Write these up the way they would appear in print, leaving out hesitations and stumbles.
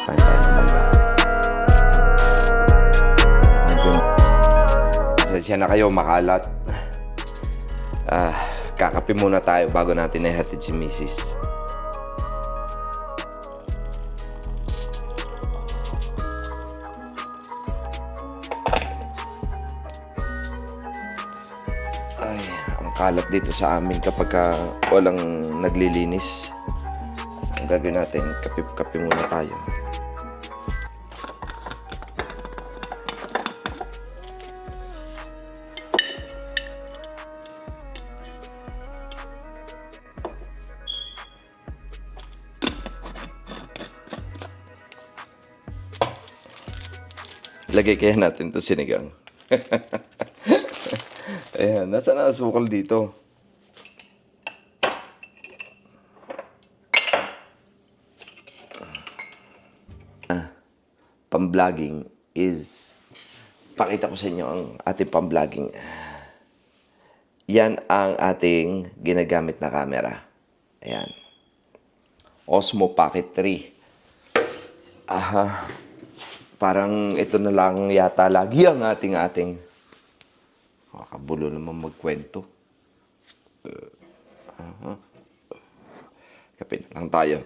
Kain tayo ng mangga. Pasensya na kayo, makalat. Kakape muna tayo bago natin ihatid si Mrs. Ay, ang kalat dito sa amin kapag walang naglilinis. Ang gagawin natin, kape muna tayo. Lagay kaya natin to sinigang. Ayan, nasa na asukal dito? Pang-vlogging is, pakita ko sa inyo ang ating pang-vlogging. Yan ang ating ginagamit na camera. Ayan. Osmo Pocket 3. Aha. Parang ito na lang yata lagi ang ating. Makabulo naman magkwento. Kape na lang tayo.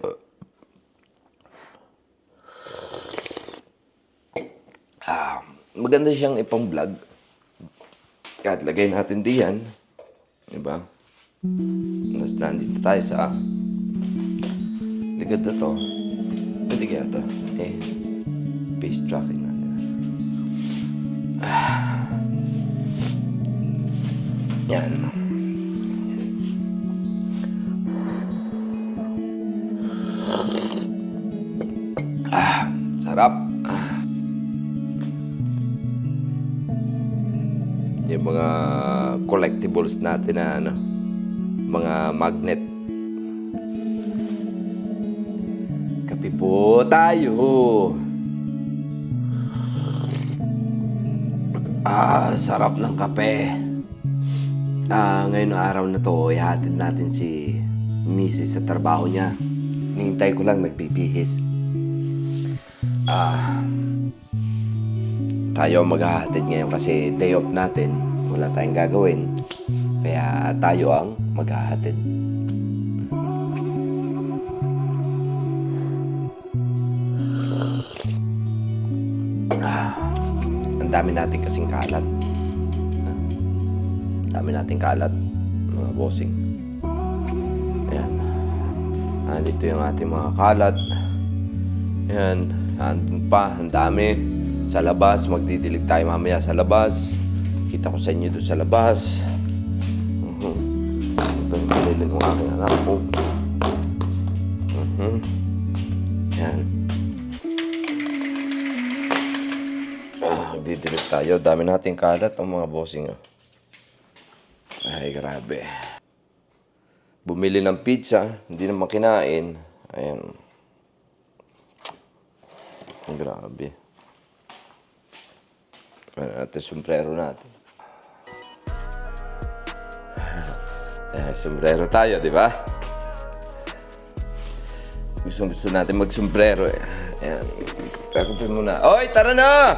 Maganda siyang ipang-vlog. Kahit lagay natin diyan. Diba? Tapos nandito tayo sa likod na to. Pwede kaya to. Face tracking natin. Yan. Sarap. Yung mga collectibles natin na mga magnet. Kape po tayo. Sarap ng kape. Ngayon na araw na to, ihatid natin si Mrs. sa trabaho niya. Nihintay ko lang nagpipihis. Tayo maghahatid ngayon kasi day off natin. Wala tayong gagawin. Kaya tayo ang maghahatid. Ang dami natin kasing kalat. Dami nating kalat, mga bossing. Ayan. Dito yung ating mga kalat. Ayan. Andun pa, ang dami. Sa labas, magdidilig tayo mamaya sa labas. Kita ko sa inyo doon sa labas. Ito yung palilig ng aking anak po. Ayan. Magdidilig tayo. Dami nating kalat ang mga bossing. Ay, grabe. Bumili ng pizza, hindi naman kinain. Ayan. Grabe. Ano natin, sombrero natin. Sombrero tayo, di ba? Gusto natin mag-sombrero eh. Ayan. Kakupin muna. Oy, tara na!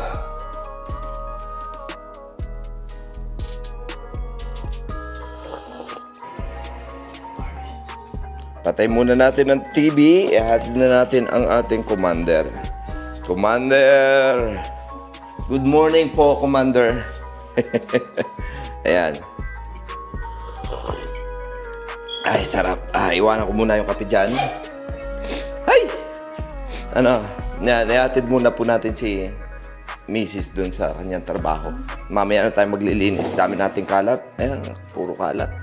Patay muna natin ang TV. Ihatid na natin ang ating commander. Commander! Good morning po, Commander. Ayan. Ay, sarap. Iwanan ko muna yung kape dyan. Ay! Ihatid muna po natin si Mrs. dun sa kanyang trabaho. Mamaya na tayo maglilinis. Dami nating kalat. Ayan, puro kalat.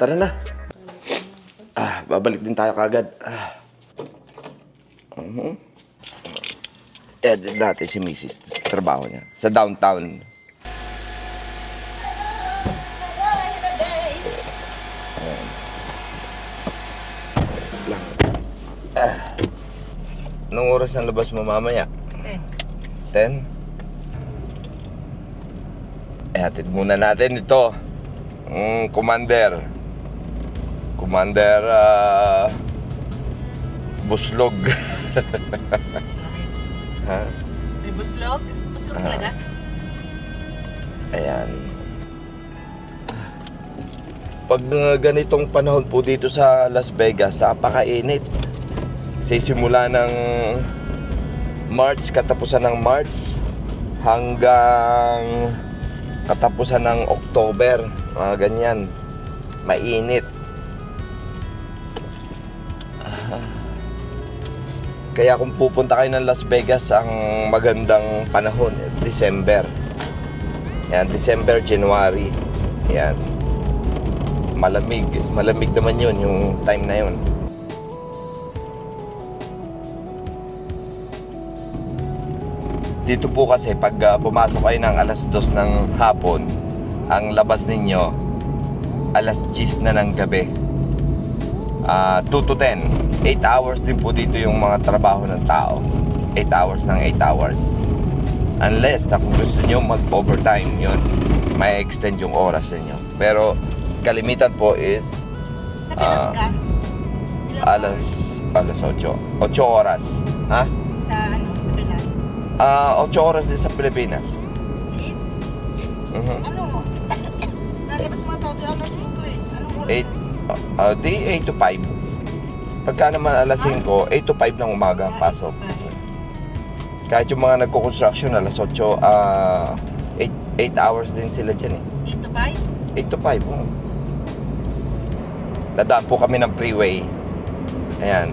Tara na. Babalik din tayo kagad. Edit natin si Mrs. sa trabaho niya. Sa downtown. Anong oras ang labas mo mamaya? 10? Hatid muna natin ito. Commander. Commander Buslog. Ha? May buslog? Buslog talaga? Ayan. Pag ganitong panahon po dito sa Las Vegas, napakainit. Sisimula ng March, katapusan ng March, hanggang katapusan ng October. Mga ganyan. Mainit. Kaya kung pupunta kayo ng Las Vegas, ang magandang panahon, December. Yan, December, January. Yan. Malamig. Malamig naman yun, yung time na yun. Dito po kasi, pag pumasok kayo ng alas 2 ng hapon, ang labas ninyo, alas 10 na ng gabi. 2 to 10. 8 hours din po dito yung mga trabaho ng tao. 8 hours ng 8 hours. Unless na kung gusto nyo mag-overtime, yun, may extend yung oras ninyo. Pero kalimitan po is Sa Pinas ka? alas 8. 8 oras. Ha? Sa ano? Sa Pinas? 8 oras din sa Pilipinas. Eight? Mhm. Ano mo? Nalabas mga tao doon alas 5 eh. Anong oras? 8 di 8 to 5. Pagka naman alas 5, 8 to 5 ng umaga ang pasok. Kahit yung mga nagko-construction alas 8, 8 hours din sila dyan eh. 8 to 5? 8 to 5, oh. Dadaan po kami ng freeway. Ayan.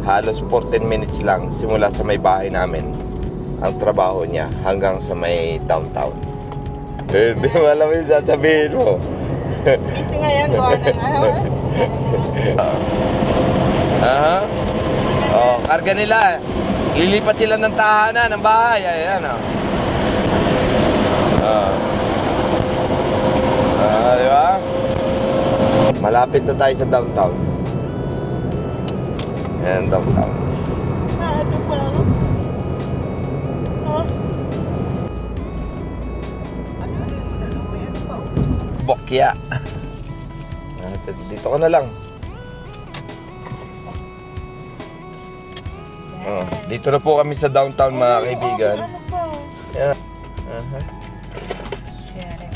Halos 14 minutes lang simula sa may bahay namin ang trabaho niya hanggang sa may downtown. Hindi mo alam yung sasabihin mo. Busy ngayon, gawa ng ano? Aha. Oh, karga nila. Lilipat sila ng tahanan, ng bahay. Ayan, oh. Di ba? Malapit na tayo sa downtown. Ayan, downtown. Ito pa. Bokya. Dito ka na lang. Dito na po kami sa downtown, mga kaibigan. Ano po? Ayan. Aha. Share.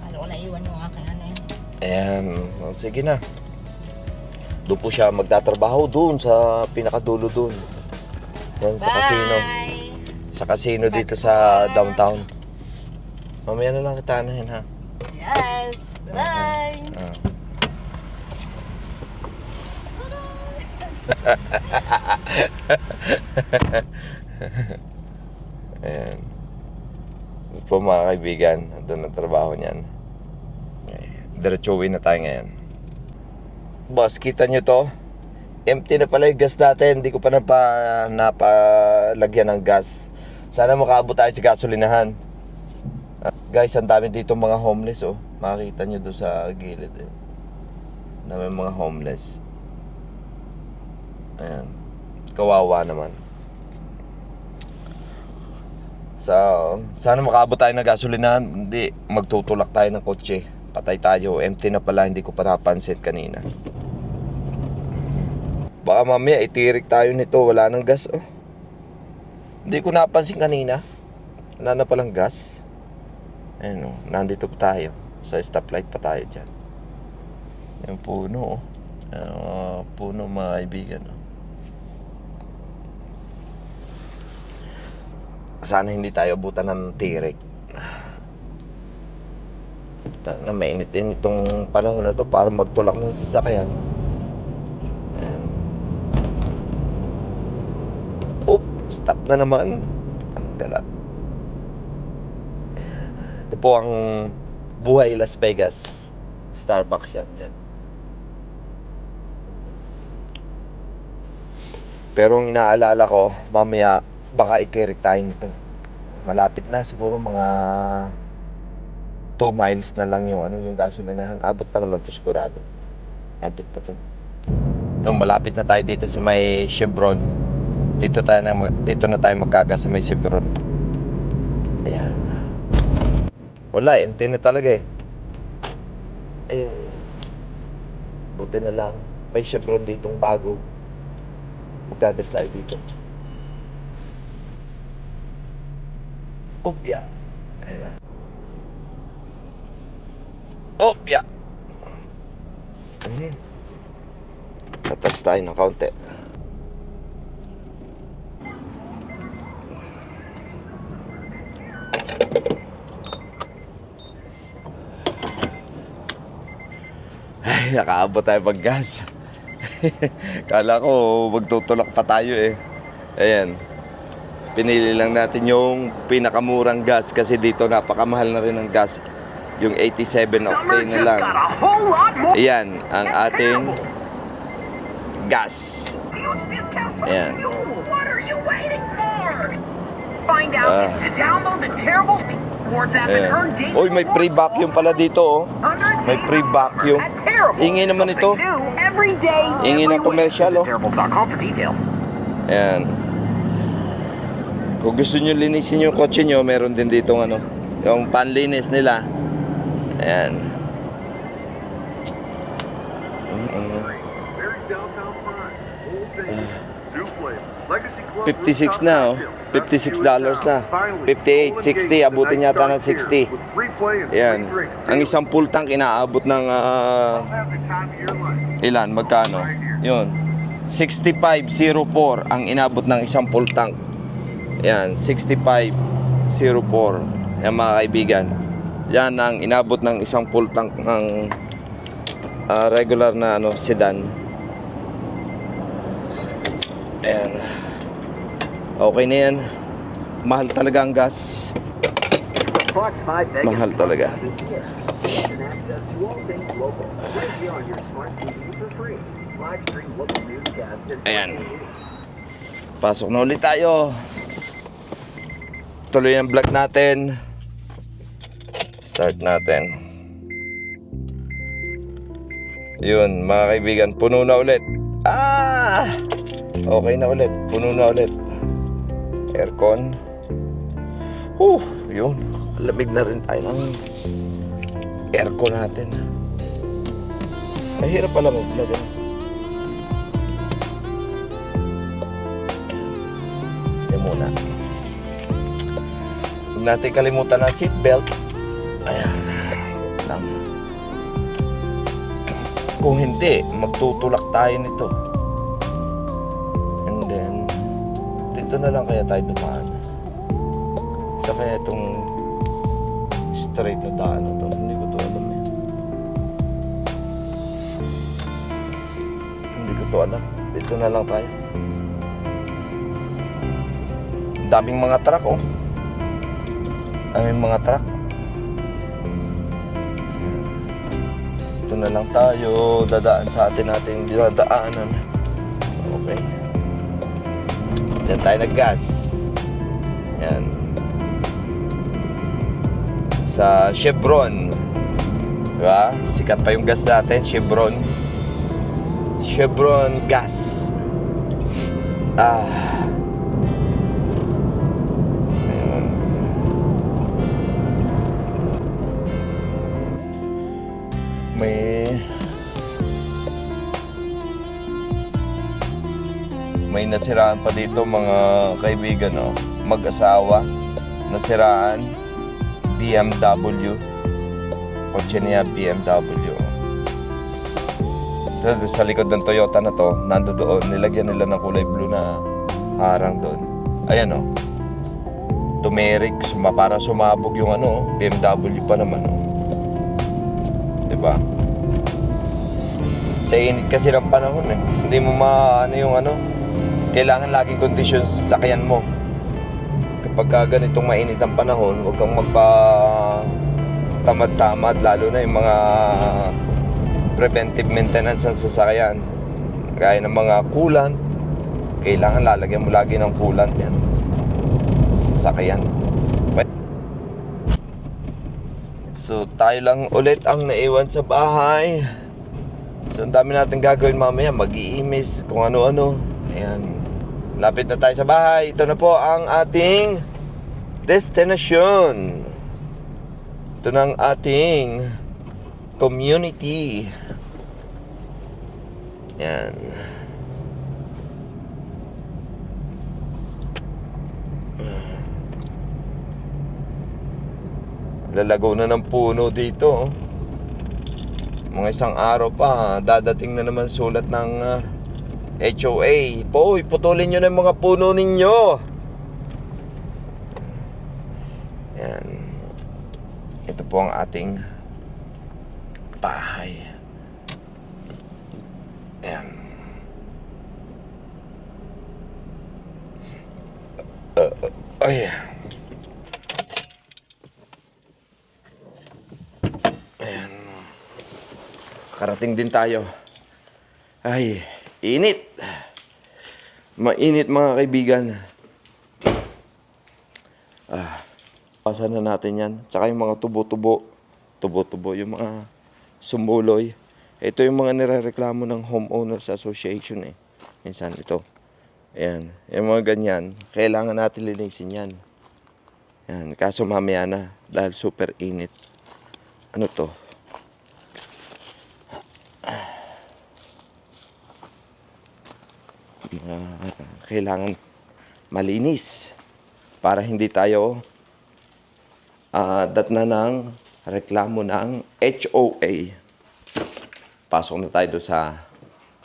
Ano ko naiwan yung aking ano yun? Ayan. Oh, sige na. Doon po siya magtatrabaho doon sa pinakadulo doon. Yan, sa casino. Sa casino dito sa downtown. Mamaya na lang kita anahin, ha? Yes. Bye. Ayan. Ito po, mga kaibigan. Doon ang trabaho niyan. Diretso uwi na tayo ngayon. Boss, kita nyo to? Empty na pala yung gas natin. Hindi ko pa napalagyan ng gas. Sana makaabot tayo sa gasolinahan. Guys, ang dami dito mga homeless, oh. Makikita nyo doon sa gilid, eh. Na may mga homeless. Ayan. Kawawa naman. So, sana makaabot tayo ng gasolinahan. Hindi, magtutulak tayo ng kotse. Patay tayo. Empty na pala, hindi ko pa napansin kanina. Baka mamaya itirik tayo nito. Wala nang gas, oh. Hindi ko napansin kanina. Wala na palang gas. Ayan, oh. Nandito pa tayo. Sa stoplight pa tayo dyan. Yung puno, oh. Puno, mga kaibigan, oh. Sana hindi tayo abutan ng tirik. Na mainit din itong panahon na to para magtulak ng sasakyan. Ayan. Oop, stop na naman. Ang dala. Ito po ang buhay Las Vegas. Starbucks yan dyan. Pero ang inaalala ko, mamaya baka itirik tayo nito. Malapit na, siguro mga 2 miles na lang yung yung gasolinahan. Abot pa naman to sigurado. Abot pa to. Yung malapit na tayo dito sa may Chevron. Dito na tayo magkagas sa may Chevron. Ayan. Wala, empty na talaga eh. Buti na lang. May Chevron ditong bago. Magdadest tayo dito. Opya. Ayan. Opya. Tatags tayo ng kaunti. Ay, nakaabot tayo pag-gas. Kala ko magtutulak pa tayo eh. Ayan. Pinili lang natin yung pinakamurang gas kasi dito napakamahal na rin ang gas. Yung 87 octane na lang. Ayan, ang ating gas. Ayan. Uy, may free vacuum pala dito oh. May free vacuum. Ingay naman ito. Ingay ng commercial oh. Ayan. Kung gusto nyo linisin yung kotse nyo, meron din dito ano, yung panlinis nila. Ayan. 56 na oh. $56 na. 58, 60, abutin yata ng 60. Ayan. Ang isang full tank inaabot ng ilan, magkano? Yun. 6504 ang inabot ng isang full tank. Ayan, 6504. Ayan mga kaibigan. Yan ang inabot ng isang full tank ng regular na ano, sedan. Ayan. Okay na yan. Mahal talaga ang gas. Mahal talaga. Ayan. Pasok na ulit tayo. Tuloy ang vlog natin. Start natin. Yun mga kaibigan, puno na ulit. Okay na ulit. Puno na ulit. Aircon. Yun. Lamig na rin tayo ng aircon natin. Mahirap pala mag-vlog eh. Yan muna. Huwag natin kalimutan ang seatbelt. Ayan. Lang. Kung hindi, magtutulak tayo nito. And then, dito na lang kaya tayo dumaan. Sa kaya itong straight na daan na to, hindi ko to alam eh. Hindi ko to alam. Dito na lang tayo. Daming mga truck oh. Daming mga truck. Dito na lang tayo dadaan sa ating dinadaanan. Okay. Diyan tayo nag-gas. Yan. Sa Chevron. Diba? Sikat pa yung gas natin. Chevron. Chevron gas. Ayun. May nasiraan pa dito mga kaibigan oh. Mag-asawa. Nasiraan. BMW. Kotse niya BMW. Sa likod ng Toyota na to, nando doon, nilagyan nila ng kulay blue na harang doon. Ayan o. Tumeric, para sumabog yung ano, BMW pa naman o. Diba? Sa init kasi ng panahon eh. Hindi mo maano yung ano, kailangan laging kondisyon sa sakyan mo. Kapag ganitong mainit ang panahon, huwag kang magpa-tamad-tamad, lalo na yung mga preventive maintenance ng sasakyan. Gaya ng mga coolant, kailangan lalagyan mo lagi ng coolant yan. Sasakyan. So tayo lang ulit ang naiwan sa bahay. So ang dami natin gagawin mamaya, mag-iimis kung ano-ano. Ayan. Lapit na tayo sa bahay. Ito na po ang ating destination. Ito na ang ating community. Yan. Naglalago na ng puno dito. Oh. Mga isang araw pa, dadating na naman sulat ng HOA. Poy, putulin nyo na yung mga puno ninyo. Yan. Ito po ang ating bahay. Yan. Ay. Ayan. Karating din tayo. Ay, init. Mainit mga kaibigan. Pasan na natin yan. Tsaka yung mga tubo-tubo. Tubo-tubo, yung mga sumuloy. Ito yung mga nirereklamo ng Homeowners Association eh. Minsan ito. Ayan. Yung mga ganyan, kailangan natin linisin yan. Ayan. Kaso mamaya na. Dahil super init. Ano to? Kailangan malinis. Para hindi tayo datna ng reklamo ng HOA. Pasok na tayo doon sa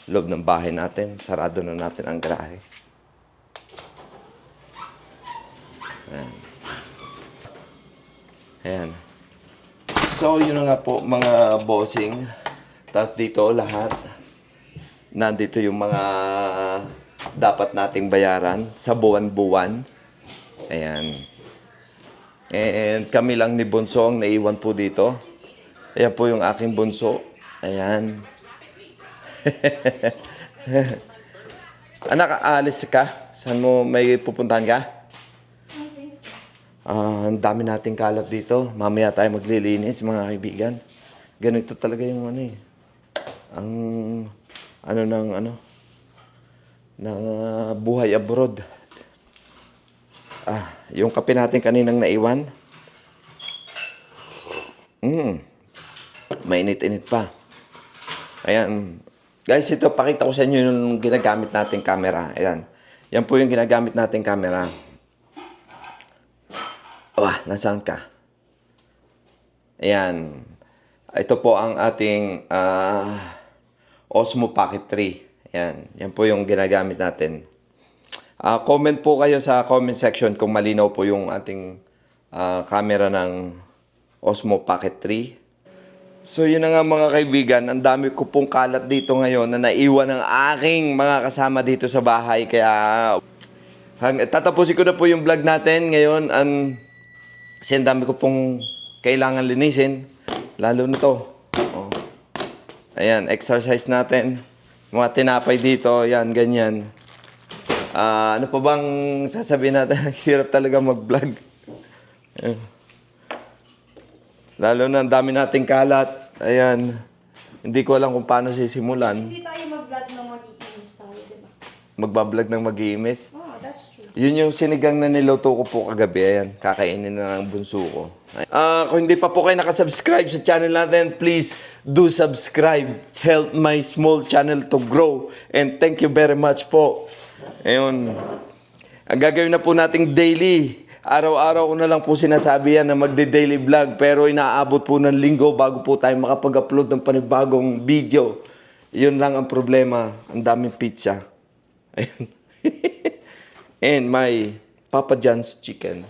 loob ng bahay natin. Sarado na natin ang garahe. Ayan. Ayan. So, yun na nga po mga bossing. Tapos dito lahat. Nandito yung mga dapat nating bayaran sa buwan-buwan. Ayan. And kami lang ni Bunso ang naiwan po dito. Ayan po yung aking bunso. Ayan. Anak, aalis ka? Saan mo may pupuntahan ka? Ang dami nating kalat dito. Mamaya tayo maglilinis, mga kaibigan. Ganito talaga yung ano eh. Ang ng buhay abroad. Yung kape natin kaninang naiwan. Mainit-init pa. Ayan. Guys, ito pakita ko sa inyo yung ginagamit nating camera. Ayan. Yan po yung ginagamit nating camera. Nasaan ka? Ayan. Ito po ang ating Osmo Pocket 3. Ayan. Yan po yung ginagamit natin. Comment po kayo sa comment section kung malinaw po yung ating camera ng Osmo Pocket 3. So yun na nga mga kaibigan, ang dami ko pong kalat dito ngayon na naiwan ng aking mga kasama dito sa bahay. Kaya tatapusin ko na po yung vlog natin ngayon. Kasi ang dami ko pong kailangan linisin. Lalo na to. Ayan, exercise natin. Mga tinapay dito, yan, ganyan. Ano pa bang sasabihin natin? Hirap talaga mag-vlog. Lalo na ang dami nating kalat. Ayan. Hindi ko alam kung paano sisimulan. Hindi tayo mag-vlog ng mag-iimis tayo, di ba? Magbablog ng mag-iimis. That's true. Yun yung sinigang na niluto ko po kagabi. Ayan, kakainin na ng bunso ko. Kung hindi pa po kayo nakasubscribe sa channel natin, please do subscribe. Help my small channel to grow. And thank you very much po. Ayun. Ang gagawin na po nating daily. Araw-araw ko na lang po sinasabi yan na magde-daily vlog. Pero inaabot po ng linggo bago po tayo makapag-upload ng panibagong video. Yun lang ang problema. Ang daming pizza. Ayun. And my Papa John's chicken.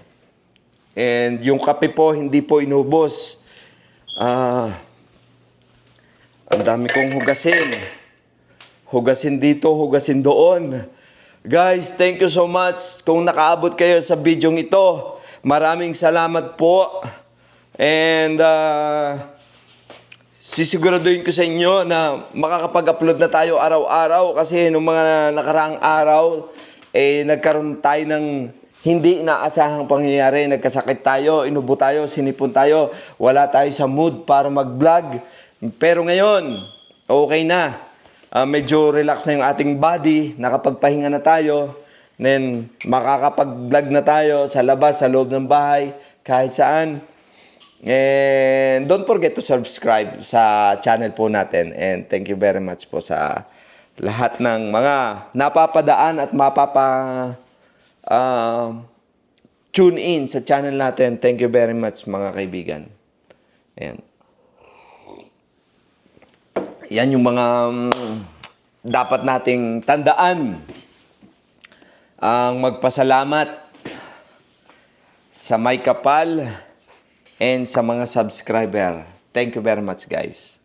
And yung kape po, hindi po inubos. Ang dami kong hugasin. Hugasin dito, hugasin doon. Guys, thank you so much. Kung nakaabot kayo sa bidyong ito, maraming salamat po. And sisiguraduhin ko sa inyo na makakapag-upload na tayo araw-araw. Kasi nung mga nakaraang araw, nagkaroon tayo ng hindi inaasahang pangyayari. Nagkasakit tayo, inubo tayo, sinipon tayo. Wala tayo sa mood para mag-vlog. Pero ngayon, okay na. Medyo relax na yung ating body. Nakapagpahinga na tayo. Then, makakapag-vlog na tayo sa labas, sa loob ng bahay, kahit saan. And don't forget to subscribe sa channel po natin. And thank you very much po sa lahat ng mga napapadaan at tune in sa channel natin. Thank you very much mga kaibigan. Ayan. Yan yung mga dapat nating tandaan. Ang magpasalamat sa may kapal and sa mga subscriber. Thank you very much, guys.